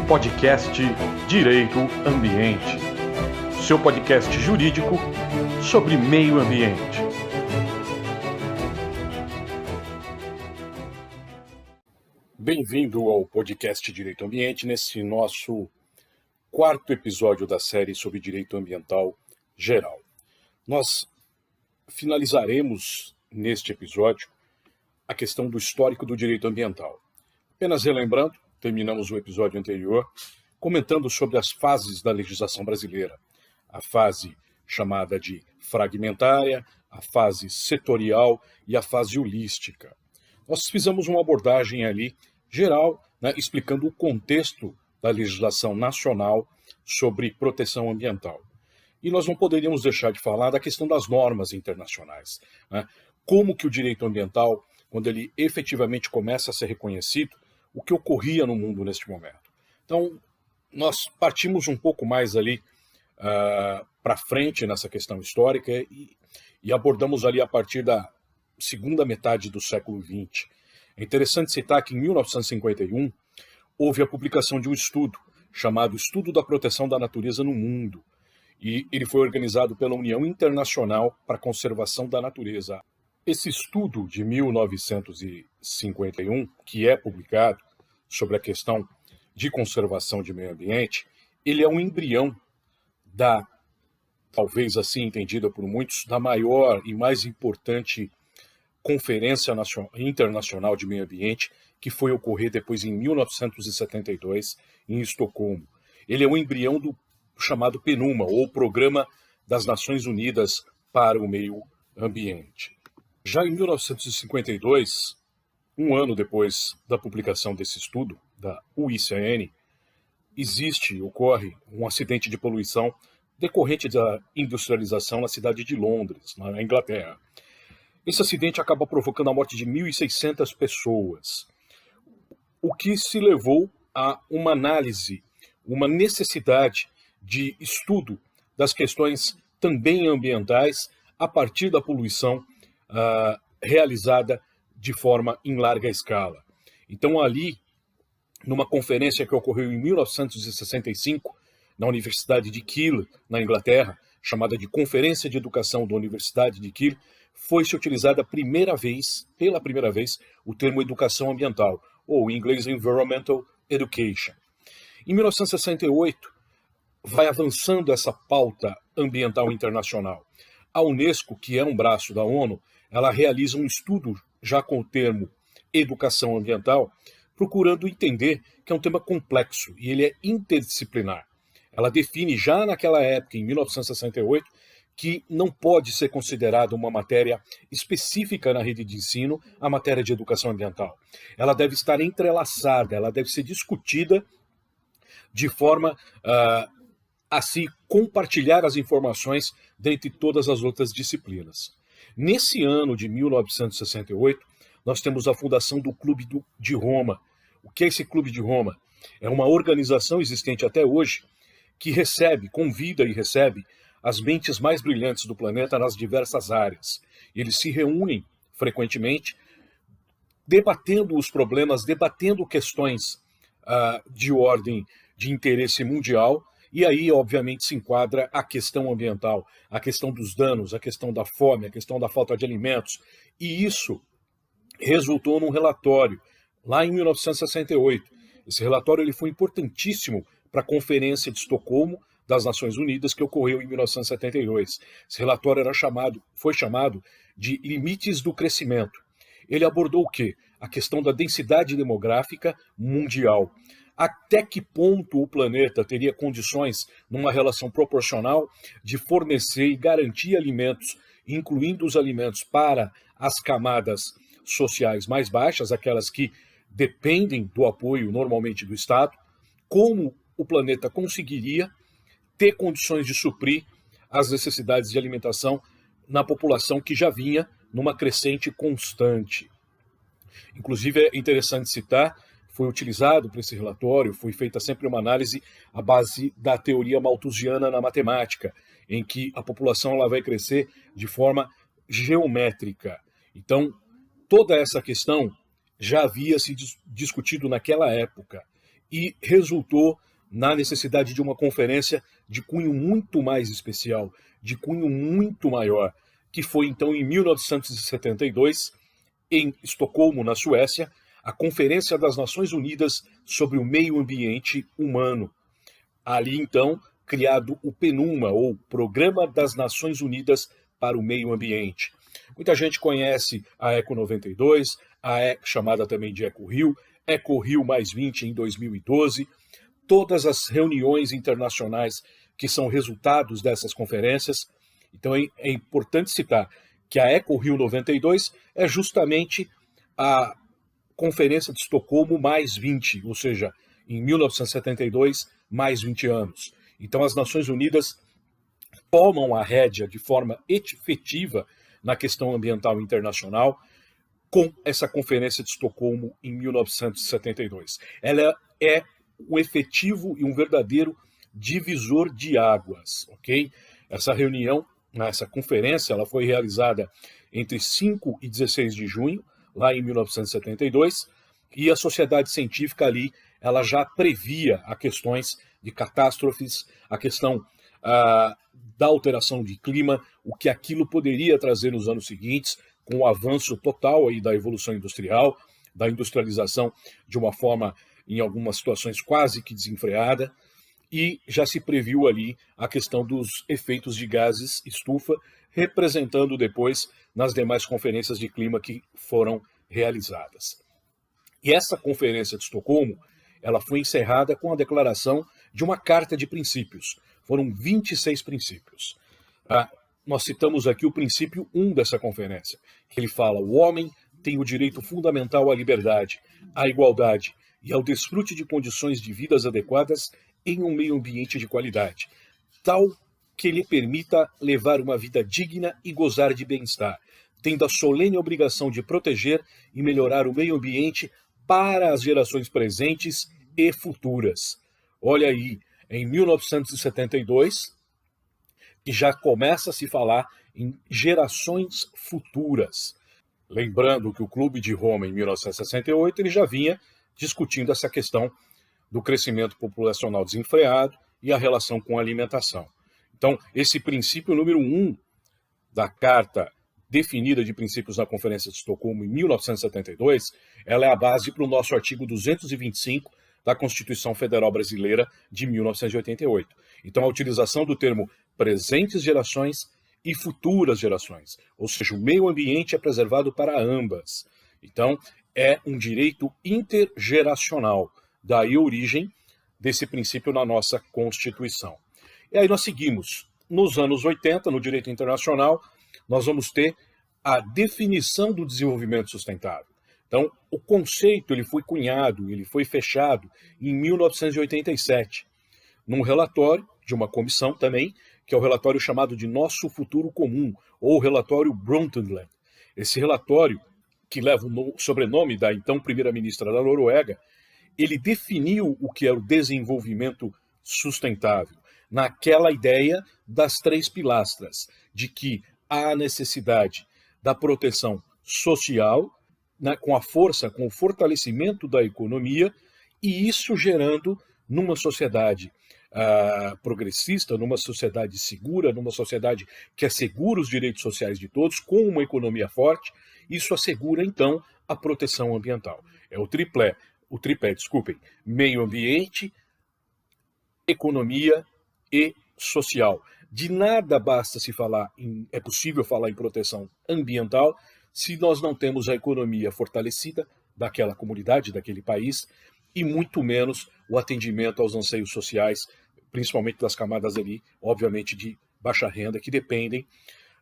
Podcast Direito Ambiente, seu podcast jurídico sobre meio ambiente. Bem-vindo ao podcast Direito Ambiente, nesse nosso quarto episódio da série sobre direito ambiental geral. Nós finalizaremos neste episódio a questão do histórico do direito ambiental. Apenas relembrando, terminamos o episódio anterior comentando sobre as fases da legislação brasileira. A fase chamada de fragmentária, a fase setorial e a fase holística. Nós fizemos uma abordagem ali geral, explicando o contexto da legislação nacional sobre proteção ambiental. E nós não poderíamos deixar de falar da questão das normas internacionais. Como que o direito ambiental, quando ele efetivamente começa a ser reconhecido, o que ocorria no mundo neste momento. Então, nós partimos um pouco mais ali para frente nessa questão histórica e abordamos ali a partir da segunda metade do século XX. É interessante citar que em 1951 houve a publicação de um estudo chamado Estudo da Proteção da Natureza no Mundo, e ele foi organizado pela União Internacional para a Conservação da Natureza. Esse estudo de 1951, que é publicado sobre a questão de conservação de meio ambiente, ele é um embrião da, talvez assim entendida por muitos, da maior e mais importante Conferência Internacional de Meio Ambiente, que foi ocorrer depois em 1972, em Estocolmo. Ele é um embrião do chamado PNUMA, ou Programa das Nações Unidas para o Meio Ambiente. Já em 1952, um ano depois da publicação desse estudo, da UICN, ocorre um acidente de poluição decorrente da industrialização na cidade de Londres, na Inglaterra. Esse acidente acaba provocando a morte de 1.600 pessoas, o que se levou a uma análise, uma necessidade de estudo das questões também ambientais a partir da poluição realizada de forma em larga escala. Então, ali, numa conferência que ocorreu em 1965, na Universidade de Keele, na Inglaterra, chamada de Conferência de Educação da Universidade de Keele, foi-se utilizada pela primeira vez, o termo educação ambiental, ou em inglês Environmental Education. Em 1968, vai avançando essa pauta ambiental internacional. A Unesco, que é um braço da ONU, ela realiza um estudo já com o termo educação ambiental, procurando entender que é um tema complexo e ele é interdisciplinar. Ela define já naquela época, em 1968, que não pode ser considerada uma matéria específica na rede de ensino a matéria de educação ambiental. Ela deve estar entrelaçada, ela deve ser discutida de forma a se compartilhar as informações dentre todas as outras disciplinas. Nesse ano de 1968, nós temos a fundação do Clube de Roma. O que é esse Clube de Roma? É uma organização existente até hoje que convida e recebe as mentes mais brilhantes do planeta nas diversas áreas. Eles se reúnem frequentemente, debatendo os problemas, debatendo questões de ordem de interesse mundial, e aí, obviamente, se enquadra a questão ambiental, a questão dos danos, a questão da fome, a questão da falta de alimentos. E isso resultou num relatório, lá em 1968. Esse relatório ele foi importantíssimo para a Conferência de Estocolmo das Nações Unidas, que ocorreu em 1972. Esse relatório foi chamado de Limites do Crescimento. Ele abordou o quê? A questão da densidade demográfica mundial. Até que ponto o planeta teria condições, numa relação proporcional, de fornecer e garantir alimentos, incluindo os alimentos para as camadas sociais mais baixas, aquelas que dependem do apoio normalmente do Estado, como o planeta conseguiria ter condições de suprir as necessidades de alimentação na população que já vinha numa crescente constante. Inclusive, é interessante citar, foi utilizado para esse relatório, foi feita sempre uma análise à base da teoria malthusiana na matemática, em que a população ela vai crescer de forma geométrica. Então, toda essa questão já havia se discutido naquela época. e resultou na necessidade de uma conferência de cunho muito mais especial, de cunho muito maior, que foi então em 1972, em Estocolmo, na Suécia, a Conferência das Nações Unidas sobre o Meio Ambiente Humano. Ali, então, criado o PNUMA, ou Programa das Nações Unidas para o Meio Ambiente. Muita gente conhece a Eco 92, chamada também de Eco Rio mais 20 em 2012, todas as reuniões internacionais que são resultados dessas conferências. Então é importante citar que a Eco Rio 92 é justamente a Conferência de Estocolmo mais 20, ou seja, em 1972, mais 20 anos. Então as Nações Unidas tomam a rédea de forma efetiva na questão ambiental internacional com essa Conferência de Estocolmo em 1972. Ela é um efetivo e um verdadeiro divisor de águas, ok? Essa reunião, essa conferência, ela foi realizada entre 5 e 16 de junho, lá em 1972, e a sociedade científica ali, ela já previa as questões de catástrofes, a questão da alteração de clima, o que aquilo poderia trazer nos anos seguintes, com o avanço total aí da evolução industrial, da industrialização de uma forma, em algumas situações, quase que desenfreada, e já se previu ali a questão dos efeitos de gases estufa, representando depois nas demais conferências de clima que foram realizadas. E essa conferência de Estocolmo, ela foi encerrada com a declaração de uma carta de princípios. Foram 26 princípios. Nós citamos aqui o princípio 1 dessa conferência, que ele fala: o homem tem o direito fundamental à liberdade, à igualdade e ao desfrute de condições de vidas adequadas em um meio ambiente de qualidade, tal que lhe permita levar uma vida digna e gozar de bem-estar, tendo a solene obrigação de proteger e melhorar o meio ambiente para as gerações presentes e futuras. Olha aí, em 1972, que já começa a se falar em gerações futuras. Lembrando que o Clube de Roma, em 1968, ele já vinha discutindo essa questão do crescimento populacional desenfreado e a relação com a alimentação. Então, esse princípio número 1 da Carta definida de princípios na Conferência de Estocolmo, em 1972, ela é a base para o nosso artigo 225 da Constituição Federal Brasileira de 1988. Então, a utilização do termo presentes gerações e futuras gerações, ou seja, o meio ambiente é preservado para ambas. Então, é um direito intergeracional, daí a origem desse princípio na nossa Constituição. E aí nós seguimos. Nos anos 80, no direito internacional, nós vamos ter a definição do desenvolvimento sustentável. Então, o conceito ele foi cunhado, ele foi fechado em 1987, num relatório de uma comissão também, que é o relatório chamado de Nosso Futuro Comum, ou relatório Brundtland. Esse relatório, que leva o sobrenome da então primeira-ministra da Noruega, ele definiu o que é o desenvolvimento sustentável, naquela ideia das 3 pilastras, de que há a necessidade da proteção social, né, com a força, com o fortalecimento da economia, e isso gerando numa sociedade progressista, numa sociedade segura, numa sociedade que assegura os direitos sociais de todos, com uma economia forte, isso assegura, então, a proteção ambiental. É o tripé, meio ambiente, economia e social. De nada basta se falar é possível falar em proteção ambiental se nós não temos a economia fortalecida daquela comunidade, daquele país, e muito menos o atendimento aos anseios sociais, principalmente das camadas ali, obviamente, de baixa renda, que dependem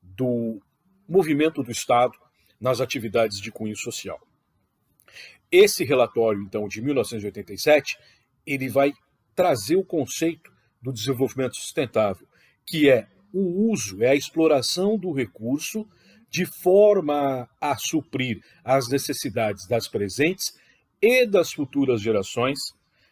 do movimento do Estado nas atividades de cunho social. Esse relatório, então, de 1987, ele vai trazer o conceito do desenvolvimento sustentável, que é o uso, é a exploração do recurso de forma a suprir as necessidades das presentes e das futuras gerações,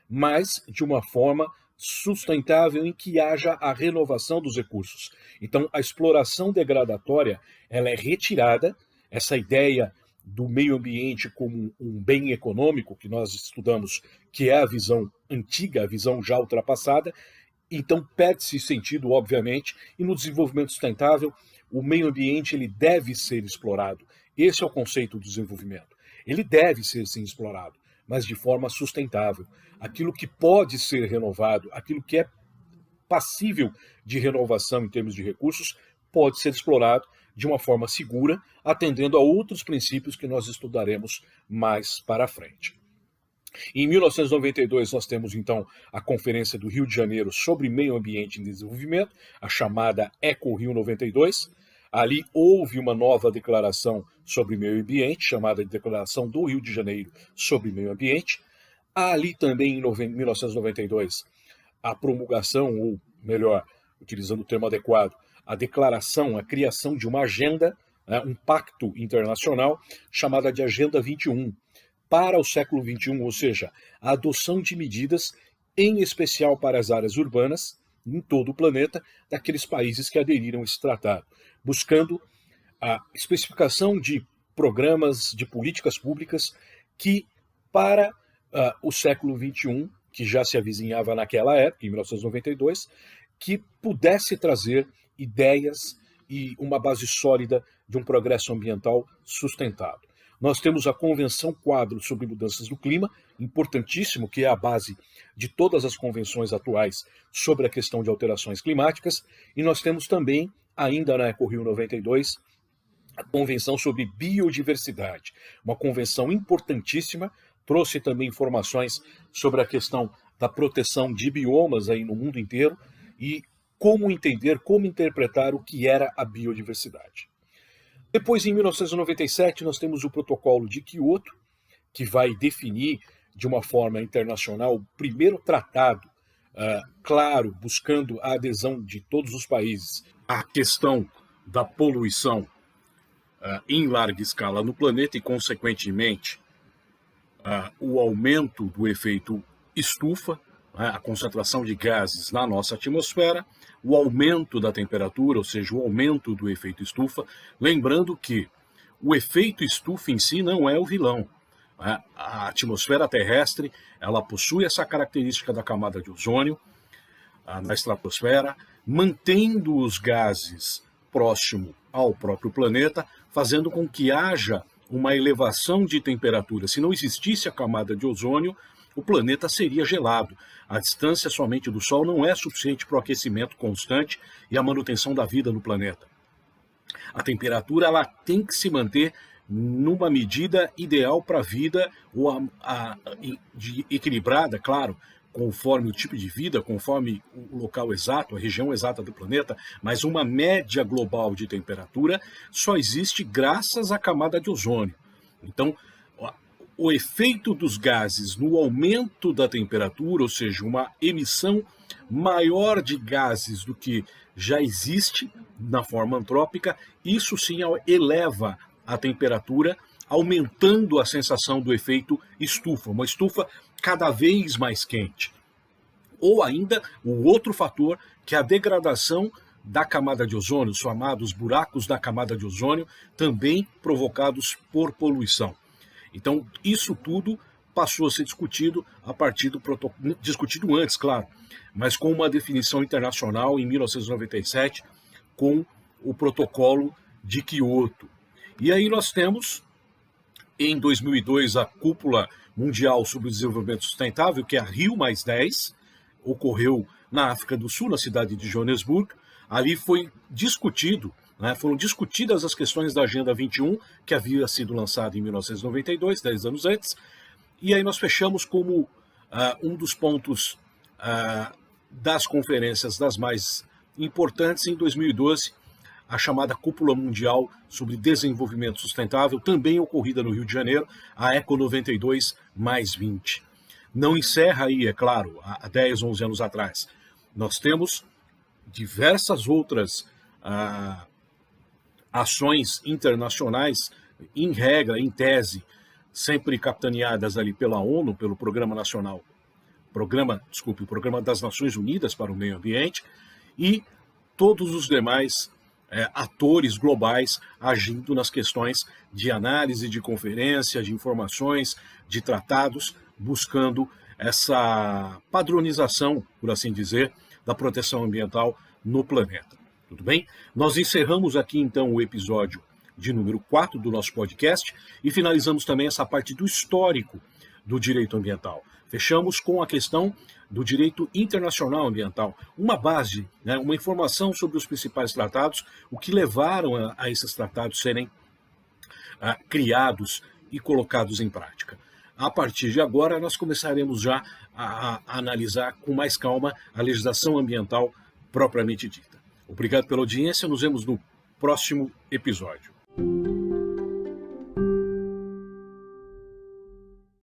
mas de uma forma sustentável em que haja a renovação dos recursos. Então, a exploração degradatória, ela é retirada, essa ideia do meio ambiente como um bem econômico, que nós estudamos, que é a visão antiga, a visão já ultrapassada. Então perde-se sentido, obviamente, e no desenvolvimento sustentável, o meio ambiente ele deve ser explorado. Esse é o conceito do desenvolvimento. Ele deve ser, sim, explorado, mas de forma sustentável. Aquilo que pode ser renovado, aquilo que é passível de renovação em termos de recursos, pode ser explorado de uma forma segura, atendendo a outros princípios que nós estudaremos mais para frente. Em 1992, nós temos, então, a Conferência do Rio de Janeiro sobre Meio Ambiente e Desenvolvimento, a chamada ECO-Rio 92. Ali houve uma nova declaração sobre meio ambiente, chamada de Declaração do Rio de Janeiro sobre Meio Ambiente. Ali também, em 1992, a promulgação, ou melhor, utilizando o termo adequado, a declaração, a criação de uma agenda, um pacto internacional, chamada de Agenda 21, para o século XXI, ou seja, a adoção de medidas, em especial para as áreas urbanas, em todo o planeta, daqueles países que aderiram a esse tratado, buscando a especificação de programas, de políticas públicas que, para o século XXI, que já se avizinhava naquela época, em 1992, que pudesse trazer ideias e uma base sólida de um progresso ambiental sustentado. Nós temos a Convenção Quadro sobre Mudanças do Clima, importantíssimo, que é a base de todas as convenções atuais sobre a questão de alterações climáticas, e nós temos também, ainda na EcoRio 92, a Convenção sobre Biodiversidade, uma convenção importantíssima, trouxe também informações sobre a questão da proteção de biomas aí no mundo inteiro e como entender, como interpretar o que era a biodiversidade. Depois, em 1997, nós temos o Protocolo de Quioto, que vai definir de uma forma internacional o primeiro tratado, claro, buscando a adesão de todos os países à questão da poluição em larga escala no planeta e, consequentemente, o aumento do efeito estufa, a concentração de gases na nossa atmosfera, o aumento da temperatura, ou seja, o aumento do efeito estufa, lembrando que o efeito estufa em si não é o vilão. A atmosfera terrestre, ela possui essa característica da camada de ozônio, na estratosfera, mantendo os gases próximo ao próprio planeta, fazendo com que haja uma elevação de temperatura. Se não existisse a camada de ozônio, o planeta seria gelado. A distância somente do Sol não é suficiente para o aquecimento constante e a manutenção da vida no planeta. A temperatura ela tem que se manter numa medida ideal para a vida, ou equilibrada, claro, conforme o tipo de vida, conforme o local exato, a região exata do planeta, mas uma média global de temperatura só existe graças à camada de ozônio. Então, o efeito dos gases no aumento da temperatura, ou seja, uma emissão maior de gases do que já existe na forma antrópica, isso sim eleva a temperatura, aumentando a sensação do efeito estufa, uma estufa cada vez mais quente. Ou ainda, o outro fator, que é a degradação da camada de ozônio, os chamados buracos da camada de ozônio, também provocados por poluição. Então, isso tudo passou a ser discutido a partir do protocolo, discutido antes, claro, mas com uma definição internacional em 1997, com o protocolo de Quioto. E aí nós temos, em 2002, a Cúpula Mundial sobre o Desenvolvimento Sustentável, que é a Rio+10, ocorreu na África do Sul, na cidade de Joanesburgo. Ali foi discutido, foram discutidas as questões da Agenda 21, que havia sido lançada em 1992, 10 anos antes, e aí nós fechamos como um dos pontos das conferências das mais importantes, em 2012, a chamada Cúpula Mundial sobre Desenvolvimento Sustentável, também ocorrida no Rio de Janeiro, a ECO 92+20. Não encerra aí, é claro, há 10, 11 anos atrás. Nós temos diversas outras ações internacionais, em regra, em tese, sempre capitaneadas ali pela ONU, pelo Programa das Nações Unidas para o Meio Ambiente, e todos os demais atores globais agindo nas questões de análise, de conferência, de informações, de tratados, buscando essa padronização, por assim dizer, da proteção ambiental no planeta. Tudo bem? Nós encerramos aqui então o episódio de número 4 do nosso podcast e finalizamos também essa parte do histórico do direito ambiental. Fechamos com a questão do direito internacional ambiental, uma base, né, uma informação sobre os principais tratados, o que levaram a esses tratados serem criados e colocados em prática. A partir de agora, nós começaremos já a analisar com mais calma a legislação ambiental propriamente dita. Obrigado pela audiência, nos vemos no próximo episódio.